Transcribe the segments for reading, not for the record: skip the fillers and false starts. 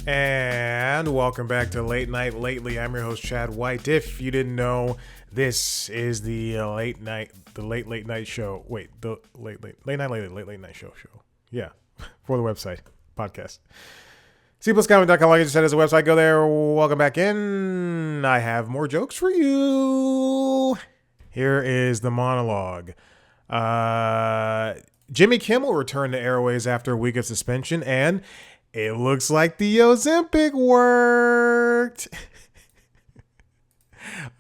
And welcome back to Late Night Lately. I'm your host, Chad White. If you didn't know, this is the late night show. Wait, the late night show. Yeah, for the website podcast. cpluscomedy.com. Like I just said, is a website. Go there. Welcome back in. I have more jokes for you. Here is the monologue. Jimmy Kimmel returned to Airways after a week of suspension, and it looks like the Ozempic worked.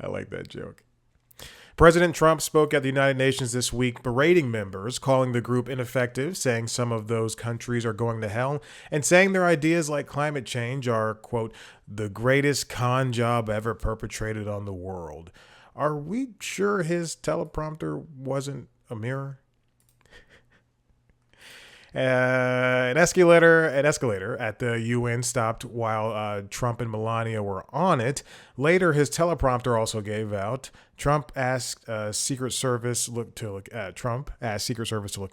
I like that joke. President Trump spoke at the United Nations this week, berating members, calling the group ineffective, saying some of those countries are going to hell, and saying their ideas like climate change are, quote, the greatest con job ever perpetrated on the world. Are we sure his teleprompter wasn't a mirror? An escalator at the UN stopped while Trump and Melania were on it. Later, his teleprompter also gave out. Trump asked Secret Service to look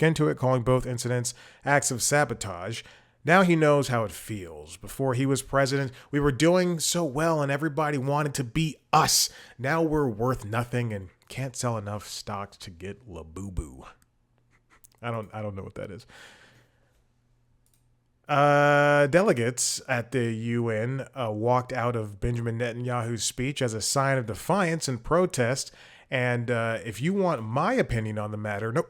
into it, calling both incidents acts of sabotage. Now he knows how it feels. Before he was president, we were doing so well and everybody wanted to be us. Now we're worth nothing and can't sell enough stocks to get la boo boo. I don't know what that is. Delegates at the UN walked out of Benjamin Netanyahu's speech as a sign of defiance and protest. And if you want my opinion on the matter, nope,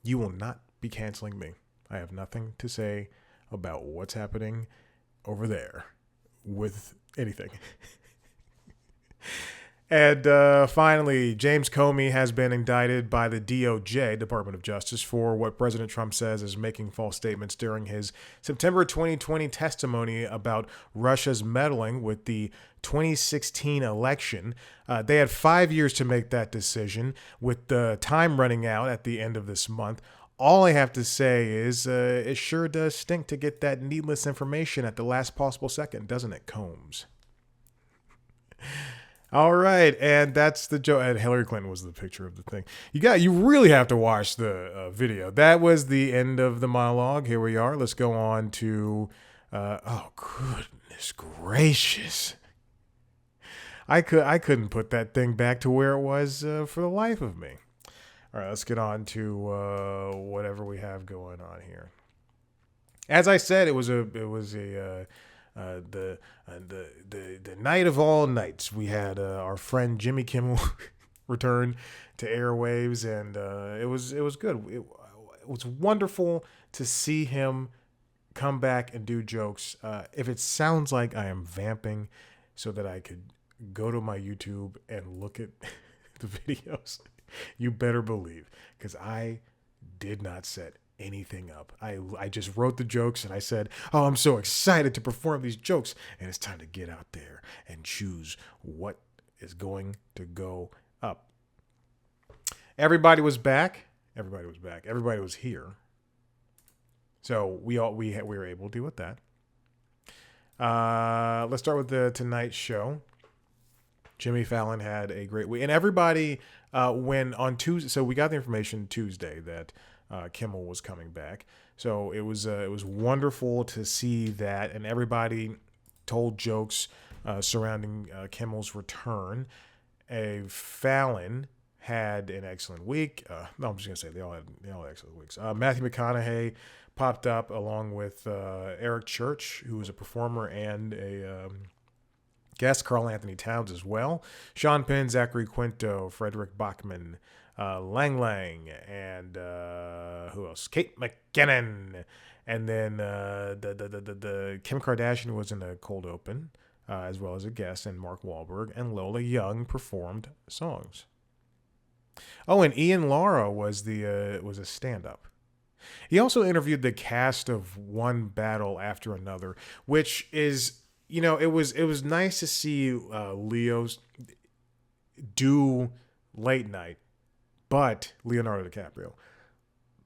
you will not be canceling me. I have nothing to say about what's happening over there with anything. And finally, James Comey has been indicted by the DOJ, Department of Justice, for what President Trump says is making false statements during his September 2020 testimony about Russia's meddling with the 2016 election. They had 5 years to make that decision, with the time running out at the end of this month. All I have to say is it sure does stink to get that needless information at the last possible second, doesn't it, Combs? All right, and that's the joke. And Hillary Clinton was the picture of the thing. You really have to watch the video. That was the end of the monologue. Here we are. Let's go on to. Oh goodness gracious! I couldn't put that thing back to where it was for the life of me. All right, let's get on to whatever we have going on here. As I said, it was the night of all nights. We had our friend Jimmy Kimmel return to airwaves, and it was good. It was wonderful to see him come back and do jokes. If it sounds like I am vamping, so that I could go to my YouTube and look at the videos, you better believe, because I did not set anything up. I just wrote the jokes and I said, oh, I'm so excited to perform these jokes, and it's time to get out there and choose what is going to go up. Everybody was back. Everybody was here. So we were able to deal with that. Let's start with the Tonight Show. Jimmy Fallon had a great week, and everybody when on Tuesday. So we got the information Tuesday that Kimmel was coming back. So it was wonderful to see that, and everybody told jokes surrounding Kimmel's return. Fallon had an excellent week. No, I'm just gonna say they all had excellent weeks. Matthew McConaughey popped up along with Eric Church, who was a performer and a guest. Carl Anthony Towns as well. Sean Penn, Zachary Quinto, Frederick Bachman, Lang Lang, and who else? Kate McKinnon. And then the Kim Kardashian was in a cold open, as well as a guest, and Mark Wahlberg and Lola Young performed songs. Oh, and Ian Lara was a stand-up. He also interviewed the cast of One Battle After Another, which is, it was nice to see Leo's do late night, but Leonardo DiCaprio.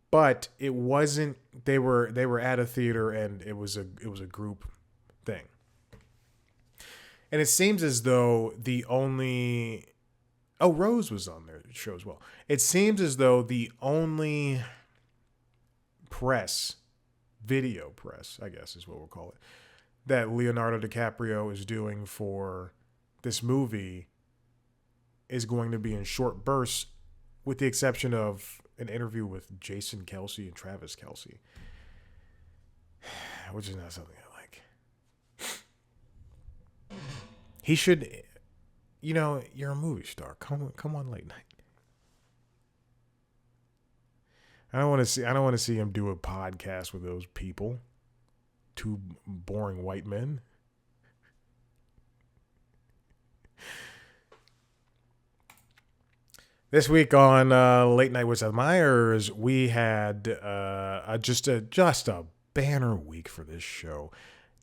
But it wasn't. They were at a theater, and it was a group thing. And it seems as though Rose was on their show as well. It seems as though the only press video press, I guess is what we'll call it, that Leonardo DiCaprio is doing for this movie is going to be in short bursts, with the exception of an interview with Jason Kelsey and Travis Kelsey, which is not something I like. He should, you're a movie star. Come on, late night. I don't want to see him do a podcast with those people. Two boring white men. This week on Late Night with Seth Meyers, we had just a banner week for this show.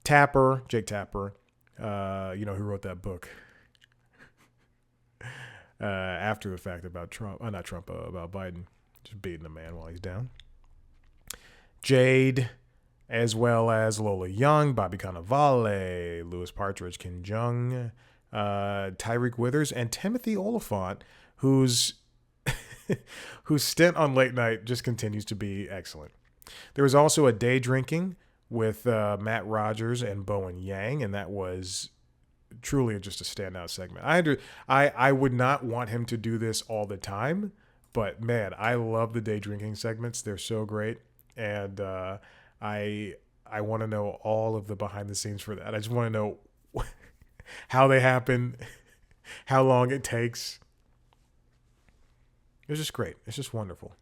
Jake Tapper, who wrote that book after the fact about Trump, not Trump, about Biden, just beating the man while he's down. Jade, as well as Lola Young, Bobby Cannavale, Louis Partridge, Kim Jung, Tyreek Withers, and Timothy Oliphant, whose stint on Late Night just continues to be excellent. There was also a day drinking with Matt Rogers and Bowen Yang, and that was truly just a standout segment. I would not want him to do this all the time, but man, I love the day drinking segments. They're so great, and I want to know all of the behind the scenes for that. I just want to know how they happen, how long it takes. It's just great. It's just wonderful.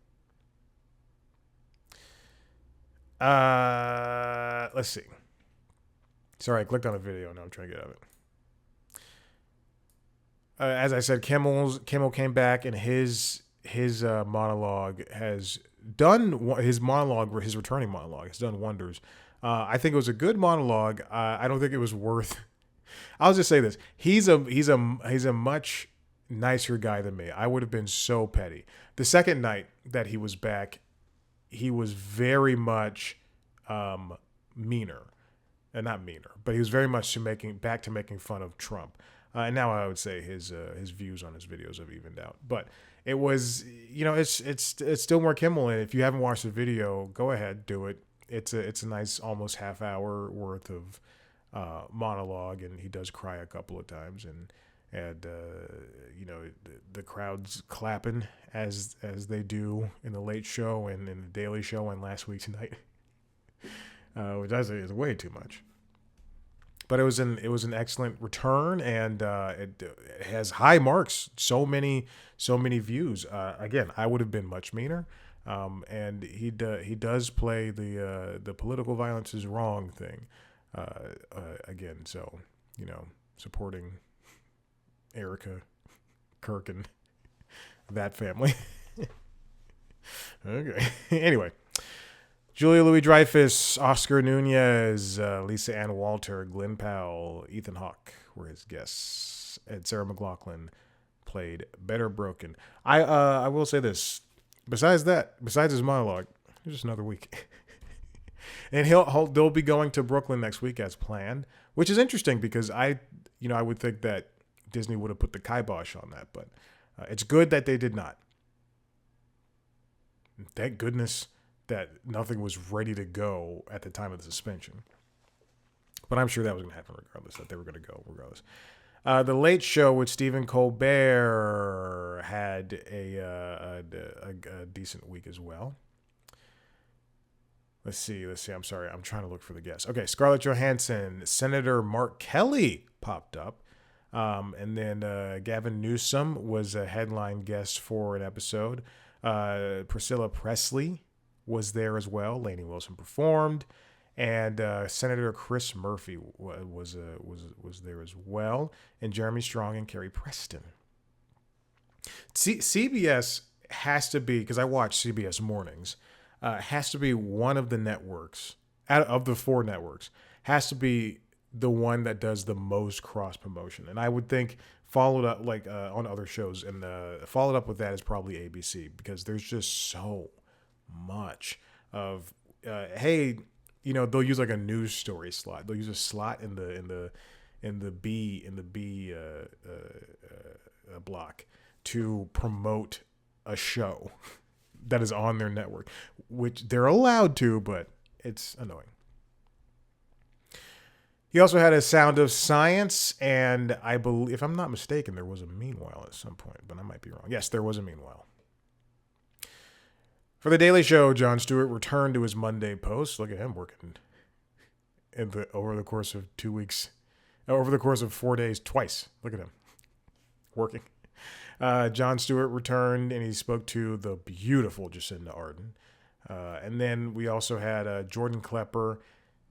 Let's see. Sorry, I clicked on a video. Now I'm trying to get out of it. As I said, Kimmel came back, and his monologue has done his returning monologue has done wonders. I think it was a good monologue. I don't think it was worth. I'll just say this: he's a much nicer guy than me. I would have been so petty. The second night that he was back, he was very much meaner, and not meaner, but he was very much making fun of Trump. And now I would say his views on his videos have evened out. But it was, it's still more Kimmel. And if you haven't watched the video, go ahead, do it. It's a nice almost half hour worth of monologue, and he does cry a couple of times, and the crowd's clapping as they do in the Late Show and in the Daily Show and last week's night, which I say is way too much. But it was an excellent return, and it has high marks. So many views. Again, I would have been much meaner, and he does play the political violence is wrong thing again. So supporting Erica, Kirk, and that family. Okay. Anyway. Julia Louis-Dreyfus, Oscar Nunez, Lisa Ann Walter, Glenn Powell, Ethan Hawke were his guests, and Sarah McLachlan played Better Broken. I will say this: besides his monologue, it's just another week, and they'll be going to Brooklyn next week as planned, which is interesting because I would think that Disney would have put the kibosh on that, but it's good that they did not. Thank goodness that nothing was ready to go at the time of the suspension. But I'm sure that was going to happen regardless, that they were going to go regardless. The Late Show with Stephen Colbert had a decent week as well. Let's see. I'm sorry. I'm trying to look for the guests. Okay, Scarlett Johansson, Senator Mark Kelly popped up. And then Gavin Newsom was a headline guest for an episode. Priscilla Presley was there as well. Lainey Wilson performed, and Senator Chris Murphy was there as well, and Jeremy Strong and Carrie Preston. CBS has to be, because I watch CBS mornings, has to be one of the networks out of the four networks, has to be the one that does the most cross promotion, and I would think followed up on other shows, and followed up with that is probably ABC, because there's just so much of they'll use like a news story slot. They'll use a slot in the B block to promote a show that is on their network, which they're allowed to, but It's annoying. He also had a Sound of Science, and I believe, if I'm not mistaken, there was a Meanwhile at some point, but I might be wrong. Yes, there was a Meanwhile. For The Daily Show, Jon Stewart returned to his Monday post. Look at him working over the course of 2 weeks, over the course of 4 days, twice. Look at him working. Jon Stewart returned, and he spoke to the beautiful Jacinda Ardern. And then we also had Jordan Klepper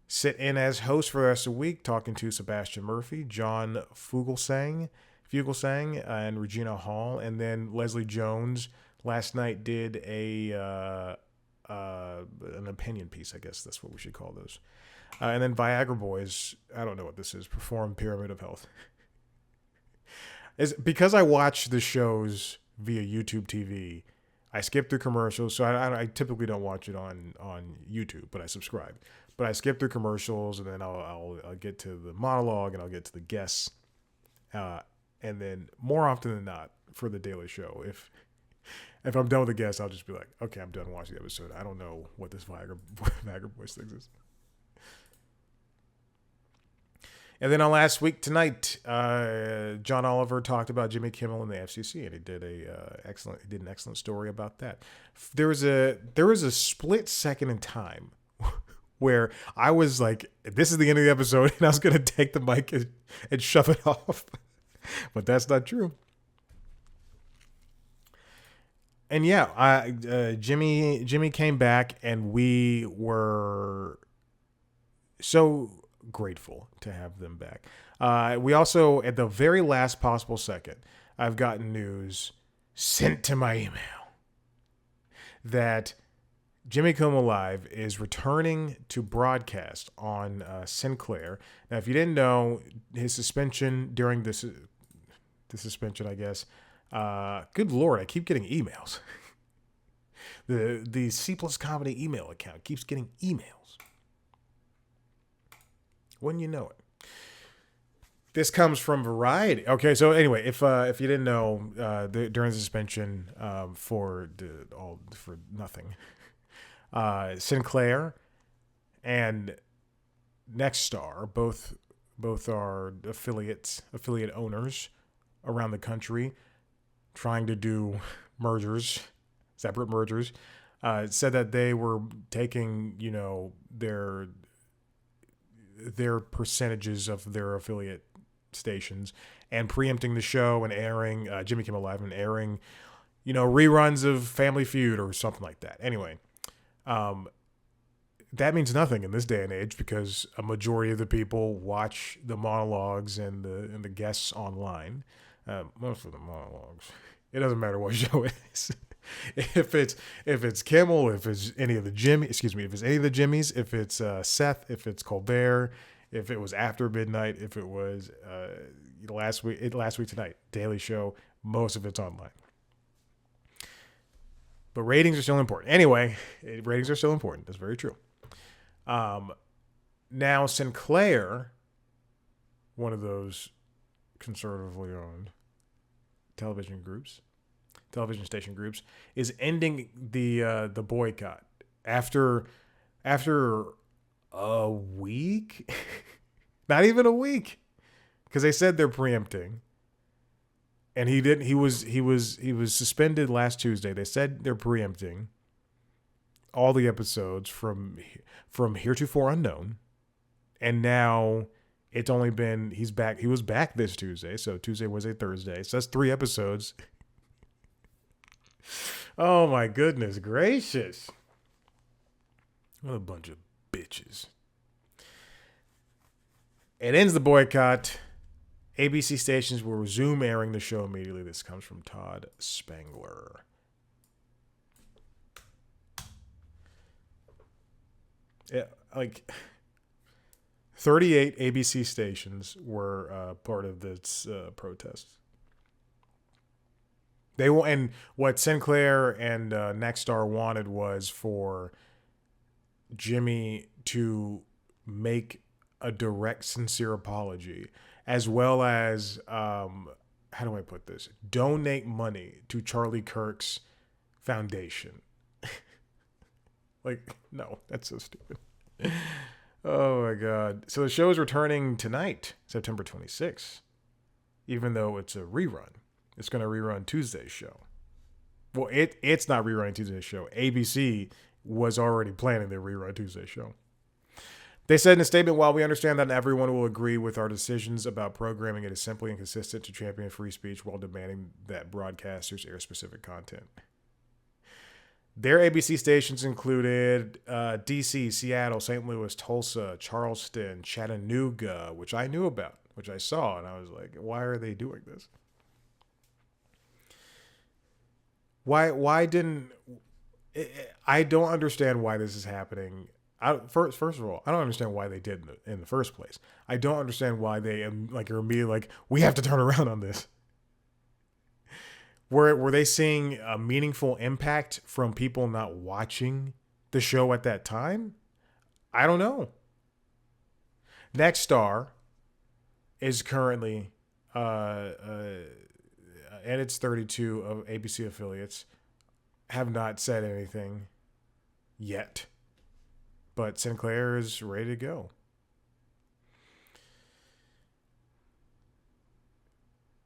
sit in as host for the rest of the week, talking to Sebastian Murphy, John Fugelsang, and Regina Hall. And then Leslie Jones last night did an opinion piece, I guess that's what we should call those. And then Viagra Boys, I don't know what this is, performed Pyramid of Health. Is because I watch the shows via YouTube TV, I skip through commercials, so I typically don't watch it on YouTube, but I subscribe. But I skip through commercials, and then I'll get to the monologue, and I'll get to the guests, and then more often than not, for The Daily Show, if I'm done with the guests, I'll just be like, okay, I'm done watching the episode. I don't know what this Viagra Boys thing is. And then on last week tonight, John Oliver talked about Jimmy Kimmel and the FCC, and he did an excellent story about that. There was a split second in time where I was like, "This is the end of the episode," and I was going to take the mic and shove it off, but that's not true. And yeah, Jimmy came back, and we were so grateful to have them back. We also, at the very last possible second, I've gotten news sent to my email that Jimmy Kimmel Live is returning to broadcast on Sinclair. Now, if you didn't know, his suspension during the suspension, I guess. Good Lord, I keep getting emails. The C Plus Comedy email account keeps getting emails. Wouldn't you know it? This comes from Variety. Okay, so anyway, if you didn't know, during the suspension for nothing, Sinclair and Nexstar, both are affiliate owners around the country, trying to do separate mergers. Said that they were taking, their percentages of their affiliate stations and preempting the show and airing Jimmy Kimmel Live and airing, reruns of Family Feud or something like that. Anyway, that means nothing in this day and age because a majority of the people watch the monologues and the guests online. Most of the monologues. It doesn't matter what show it is. If it's Kimmel, if it's any of the Jimmys, if it's Seth, if it's Colbert, if it was After Midnight, if it was last week tonight, Daily Show, most of it's online. But ratings are still important. Anyway, ratings are still important. That's very true. Now Sinclair, one of those conservatively owned television station groups, is ending the boycott after a week, not even a week, because they said they're preempting, and he didn't. He was suspended last Tuesday. They said they're preempting all the episodes from Heretofore Unknown, and now it's only been he's back. He was back this Tuesday, so Tuesday, Wednesday, Thursday. So that's 3 episodes. Oh my goodness gracious. What a bunch of bitches. It ends the boycott. ABC stations will resume airing the show immediately. This comes from Todd Spangler. Yeah, 38 ABC stations were part of this protest. And what Sinclair and Nexstar wanted was for Jimmy to make a direct, sincere apology, as well as, how do I put this? Donate money to Charlie Kirk's foundation. No, that's so stupid. Oh my God. So the show is returning tonight, September 26th, even though it's a rerun. It's going to rerun Tuesday's show. Well, it's not rerunning Tuesday's show. ABC was already planning their rerun Tuesday show. They said in a statement, while we understand that everyone will agree with our decisions about programming, it is simply inconsistent to champion free speech while demanding that broadcasters air specific content. Their ABC stations included DC, Seattle, St. Louis, Tulsa, Charleston, Chattanooga, which I knew about, which I saw, and I was like, why are they doing this? Why didn't I don't understand why this is happening. First of all, I don't understand why they did in the first place. I don't understand why they are immediately like, we have to turn around on this. Were they seeing a meaningful impact from people not watching the show at that time? I don't know. Next Star is currently and its 32 of ABC affiliates have not said anything yet. But Sinclair is ready to go.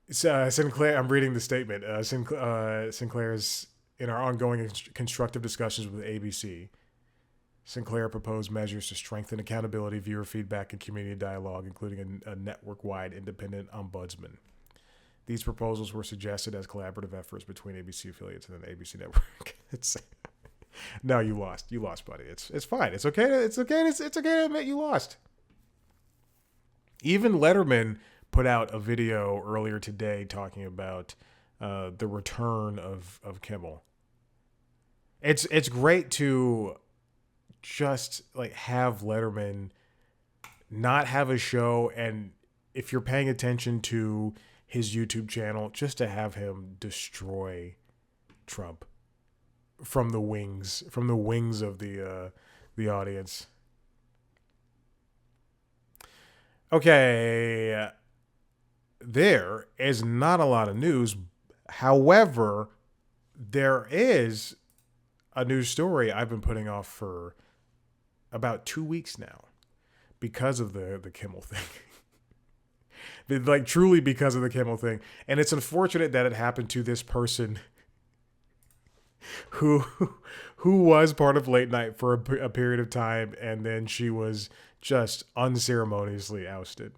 Sinclair, I'm reading the statement. Sinclair is in our ongoing constructive discussions with ABC. Sinclair proposed measures to strengthen accountability, viewer feedback, and community dialogue, including a network-wide independent ombudsman. These proposals were suggested as collaborative efforts between ABC affiliates and the ABC network. No, you lost. You lost, buddy. It's fine. It's okay. It's okay to admit you lost. Even Letterman put out a video earlier today talking about the return of Kimmel. It's great to just like have Letterman not have a show, and if you're paying attention to his YouTube channel, just to have him destroy Trump from the wings of the audience. Okay, there is not a lot of news. However, there is a news story I've been putting off for about 2 weeks now because of the Kimmel thing. Like truly because of the Kimmel thing. And it's unfortunate that it happened to this person who was part of late night for a period of time, and then she was just unceremoniously ousted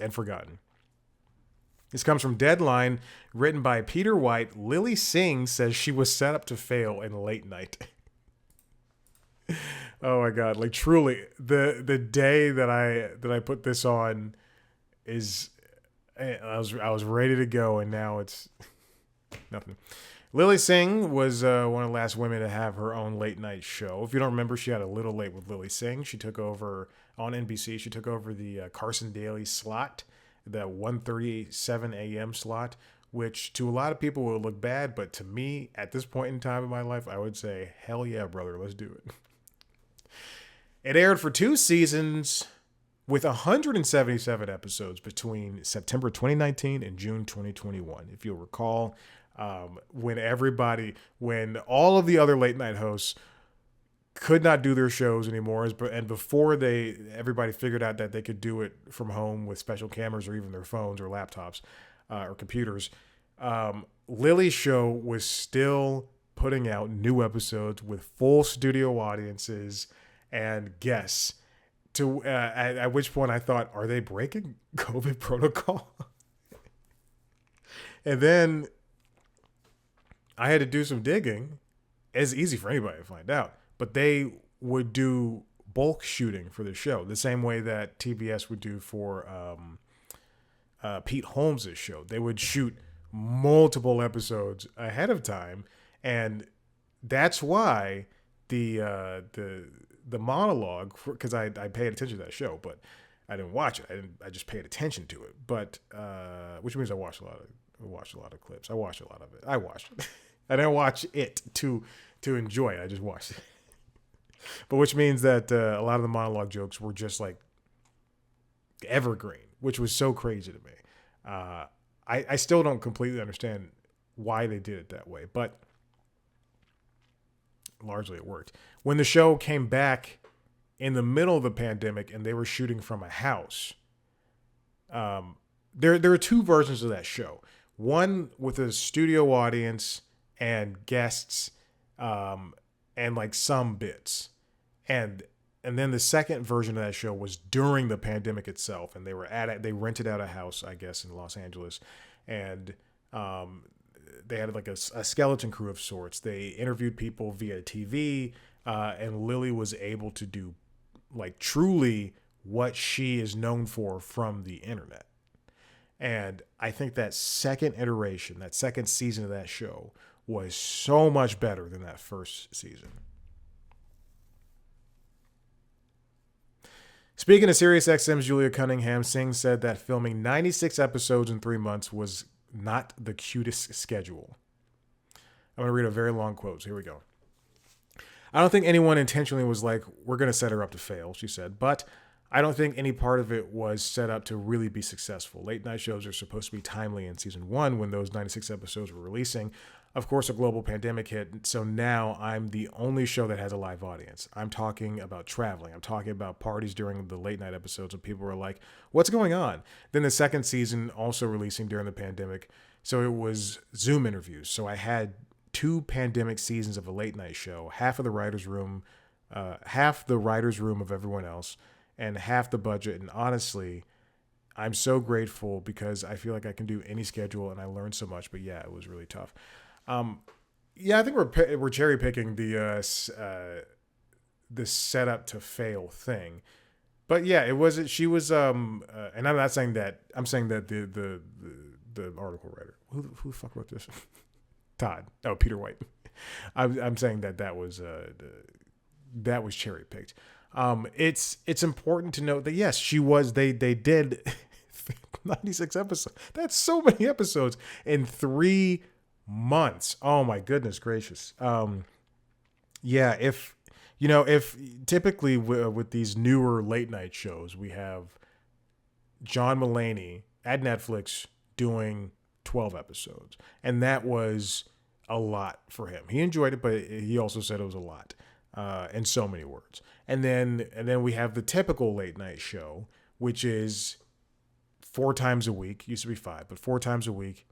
and forgotten. This comes from Deadline, written by Peter White. Lily Singh says she was set up to fail in late night. Oh my God. Like truly the day that I put this on is I was ready to go, and now it's nothing. Lily Singh was one of the last women to have her own late night show. If you don't remember, she had A Little Late with Lily Singh. She took over on NBC. She took over the Carson Daly slot, the 1:37 a.m. slot, which to a lot of people will look bad, but to me, at this point in time in my life, I would say, hell yeah, brother, let's do it. It aired for 2 seasons with 177 episodes between September 2019 and June 2021. If you'll recall, when all of the other late night hosts could not do their shows anymore, and before everybody figured out that they could do it from home with special cameras or even their phones or laptops or computers, Lily's show was still putting out new episodes with full studio audiences and guests. At which point I thought, are they breaking COVID protocol? And then I had to do some digging. It's easy for anybody to find out, but they would do bulk shooting for the show the same way that TBS would do for Pete Holmes' show. They would shoot multiple episodes ahead of time, and that's why the monologue, because I paid attention to that show, but I didn't watch it. I just paid attention to it. But which means I watched a lot of clips. I watched a lot of it. I watched it. I didn't watch it to enjoy it. I just watched it. But which means that a lot of the monologue jokes were just like evergreen, which was so crazy to me. I still don't completely understand why they did it that way, but largely it worked. When the show came back in the middle of the pandemic and they were shooting from a house. There are two versions of that show. One with a studio audience and guests, and like some bits, and then the second version of that show was during the pandemic itself, and they rented out a house, I guess, in Los Angeles, and they had like a skeleton crew of sorts. They interviewed people via TV, and Lily was able to do like truly what she is known for from the internet. And I think that second iteration, that second season of that show was so much better than that first season. Speaking of SiriusXM's Julia Cunningham, Singh said that filming 96 episodes in 3 months was not the cutest schedule. I'm going to read a very long quote. So here we go. I don't think anyone intentionally was like, we're going to set her up to fail, she said, but I don't think any part of it was set up to really be successful. Late night shows are supposed to be timely in season 1 when those 96 episodes were releasing. Of course, a global pandemic hit, so now I'm the only show that has a live audience. I'm talking about traveling. I'm talking about parties during the late night episodes and people were like, what's going on? Then the second season also releasing during the pandemic, so it was Zoom interviews. So I had 2 pandemic seasons of a late night show, half the writer's room of everyone else, and half the budget. And honestly, I'm so grateful because I feel like I can do any schedule and I learned so much. But yeah, it was really tough. Yeah, I think we're cherry picking the setup to fail thing. But yeah, it was. She was. And I'm not saying that. I'm saying that the article writer, who the fuck wrote this? Todd. Oh, Peter White. I'm saying that was cherry picked. It's important to note that yes, she was. They did 96 episodes. That's so many episodes in 3 months. Oh my goodness gracious. Yeah, if typically with these newer late night shows, we have John Mulaney at Netflix doing 12 episodes, and that was a lot for him. He enjoyed it, but he also said it was a lot, in so many words. And then we have the typical late night show, which is 4 times a week. Used to be 5, but 4 times a week,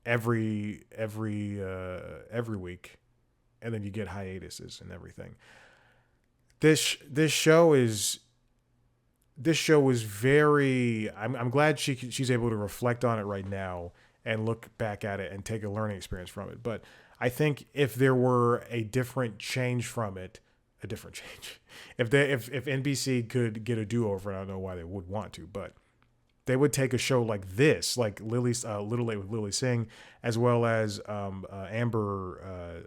every week, and then you get hiatuses and everything. This show is very. I'm glad she's able to reflect on it right now and look back at it and take a learning experience from it. But I think if there were a different change from it, if NBC could get a do-over, I don't know why they would want to, but they would take a show like this, like Lily's Little Late with Lily Singh, as well as Amber. I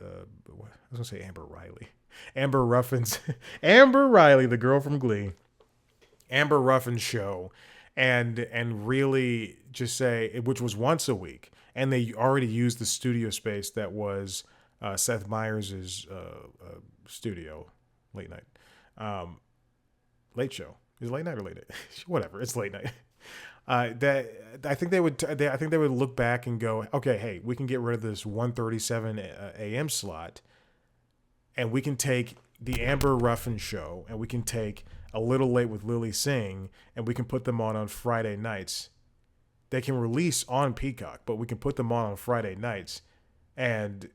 was gonna say Amber Riley, Amber Ruffin's, Amber Riley, the girl from Glee, Amber Ruffin's show, and really just say, which was once a week, and they already used the studio space that was Seth Meyers' studio, late night, late show. Is it late night or late night? Whatever, it's late night. I think they would look back and go, okay, hey, we can get rid of this 1:37 a.m. slot, and we can take the Amber Ruffin show, and we can take A Little Late with Lily Singh, and we can put them on Friday nights. They can release on Peacock, but we can put them on Friday nights and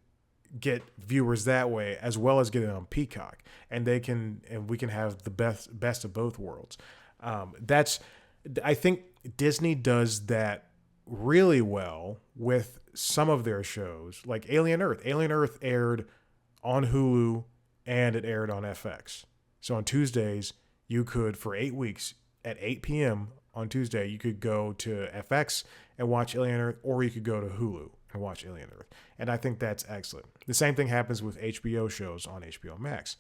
get viewers that way, as well as get it on Peacock, and we can have the best of both worlds. I think Disney does that really well with some of their shows, like Alien Earth. Alien Earth aired on Hulu and it aired on FX. So on Tuesdays, you could, for 8 weeks at 8 p.m. on Tuesday, you could go to FX and watch Alien Earth, or you could go to Hulu and watch Alien Earth. And I think that's excellent. The same thing happens with HBO shows on HBO Max.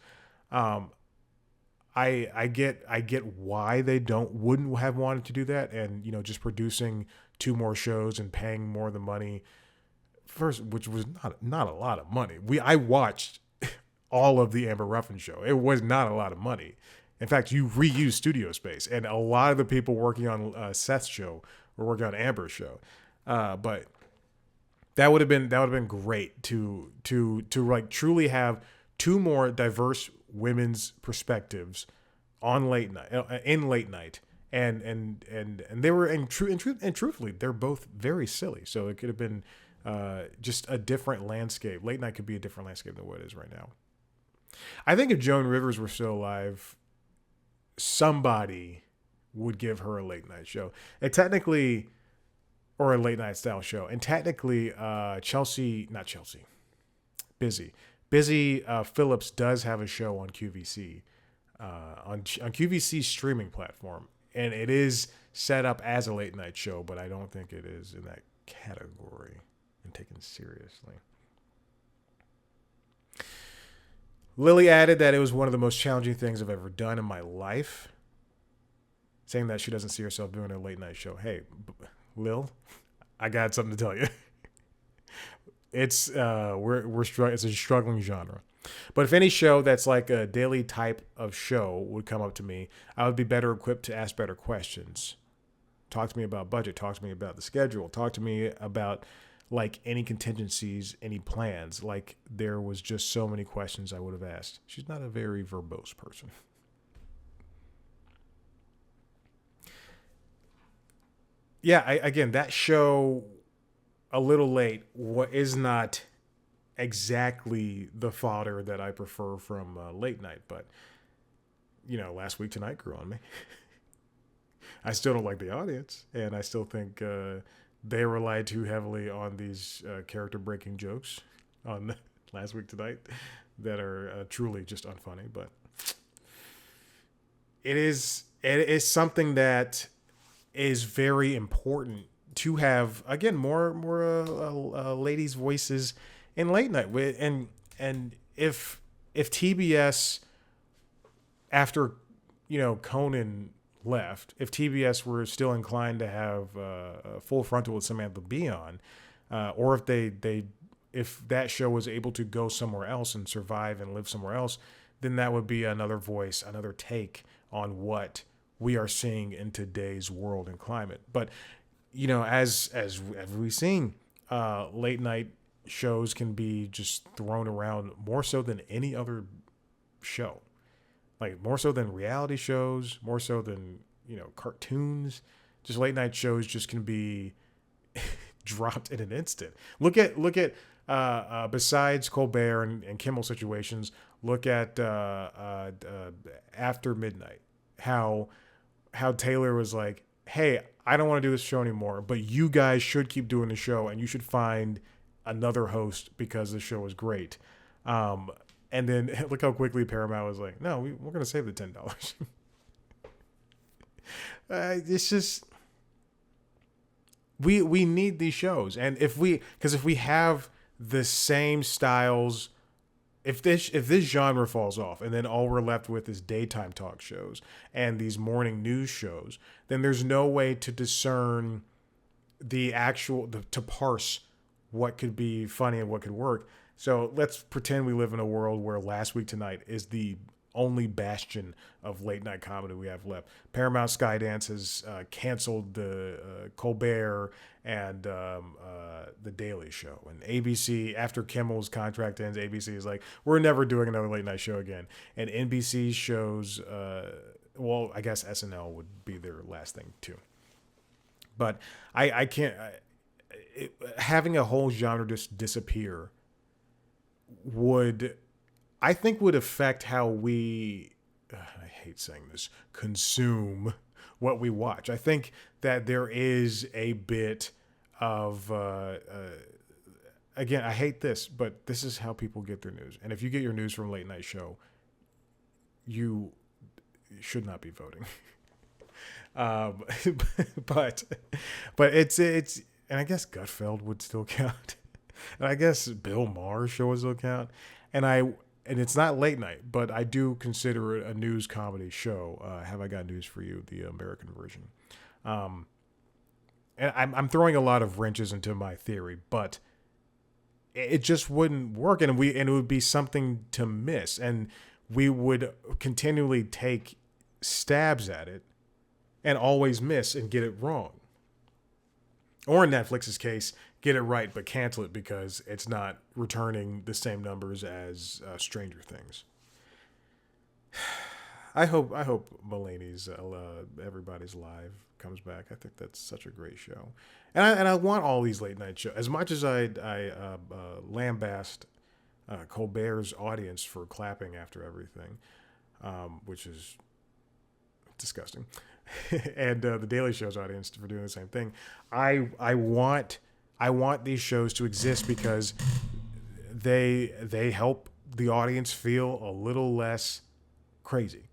I get why they wouldn't have wanted to do that, and just producing 2 more shows and paying more of the money first, which was not a lot of money. I watched all of the Amber Ruffin show. It was not a lot of money. In fact, you reuse studio space, and a lot of the people working on Seth's show were working on Amber's show. But that would have been great to like truly have 2 more diverse women's perspectives on late night, in late night, and they were and truthfully, they're both very silly. So it could have been just a different landscape. Late night could be a different landscape than what it is right now. I think if Joan Rivers were still alive, somebody would give her a late night show. And technically, or a late night style show. And technically, Busy Phillips does have a show on QVC, on QVC's streaming platform. And it is set up as a late night show, but I don't think it is in that category and taken seriously. Lily added that it was one of the most challenging things I've ever done in my life, saying that she doesn't see herself doing a late night show. Hey, Lil, I got something to tell you. It's it's a struggling genre. But if any show that's like a daily type of show would come up to me, I would be better equipped to ask better questions. Talk to me about budget. Talk to me about the schedule. Talk to me about like any contingencies, any plans. Like there was just so many questions I would have asked. She's not a very verbose person. Yeah, again, that show, A Little Late, what is not exactly the fodder that I prefer from late night, but Last Week Tonight grew on me. I still don't like the audience, and I still think they rely too heavily on these character breaking jokes on Last Week Tonight that are truly just unfunny. But it is something that is very important to have, again, more ladies' voices in late night. And if TBS, after Conan left, if TBS were still inclined to have Full Frontal with Samantha Bee on, or if that show was able to go somewhere else and survive and live somewhere else, then that would be another voice, another take on what we are seeing in today's world and climate. But as we've seen, late night shows can be just thrown around more so than any other show. Like more so than reality shows, more so than cartoons. Just late night shows just can be dropped in an instant. Look at besides Colbert and Kimmel situations. Look at After Midnight. How Taylor was like, hey, I don't want to do this show anymore, but you guys should keep doing the show, and you should find another host because the show is great. And then look how quickly Paramount was like, no, we're going to save the $10. It's just, we need these shows. And if we have the same styles, if this genre falls off and then all we're left with is daytime talk shows and these morning news shows, then there's no way to discern to parse what could be funny and what could work. So let's pretend we live in a world where Last Week Tonight is the only bastion of late night comedy we have left. Paramount Skydance has canceled the Colbert and the Daily Show, and ABC, after Kimmel's contract ends, ABC is like, we're never doing another late night show again. And NBC shows, well, I guess SNL would be their last thing too. But I can't. Having a whole genre just disappear would affect how we, I hate saying this, consume what we watch. I think that there is a bit of, again, I hate this, but this is how people get their news. And if you get your news from a late night show, you should not be voting. But it's, and I guess Gutfeld would still count. And I guess Bill Maher's show would still count. And it's not late night, but I do consider it a news comedy show. Have I Got News for You, the American version. And I'm throwing a lot of wrenches into my theory, but it just wouldn't work, and it would be something to miss, and we would continually take stabs at it and always miss and get it wrong. Or in Netflix's case, get it right but cancel it because it's not returning the same numbers as Stranger Things. I hope Mulaney's Everybody's Live comes back. I think that's such a great show, and I want all these late night shows. As much as I lambast Colbert's audience for clapping after everything, which is disgusting, and the Daily Show's audience for doing the same thing. I want these shows to exist because they help the audience feel a little less crazy,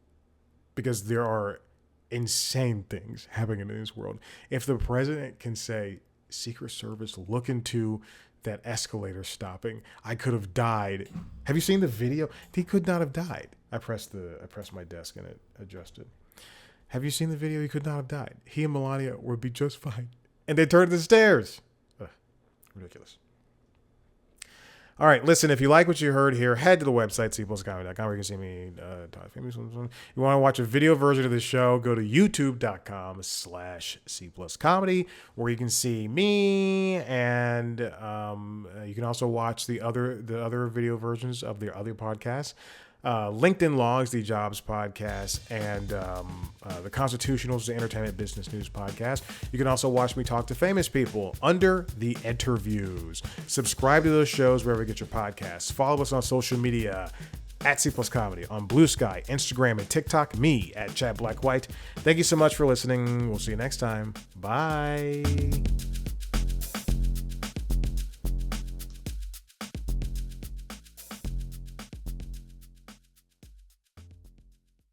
because there are insane things happening in this world. If the president can say, Secret Service, look into that escalator stopping, I could have died. Have you seen the video? He could not have died. I pressed my desk and it adjusted. Have you seen the video? He could not have died. He and Melania would be just fine. And they turned the stairs. Ugh, ridiculous. All right, listen, if you like what you heard here, head to the website, cpluscomedy.com, where you can see me talk famous. You want to watch a video version of the show, go to youtube.com/cpluscomedy, where you can see me, and you can also watch the other video versions of the other podcasts. LinkedIn Logs, the Jobs podcast, and the Constitutionals, the Entertainment Business News podcast. You can also watch me talk to famous people under the interviews. Subscribe to those shows wherever you get your podcasts. Follow us on social media at C Plus Comedy on Blue Sky, Instagram, and TikTok. Me at Chad Black White. Thank you so much for listening. We'll see you next time. Bye.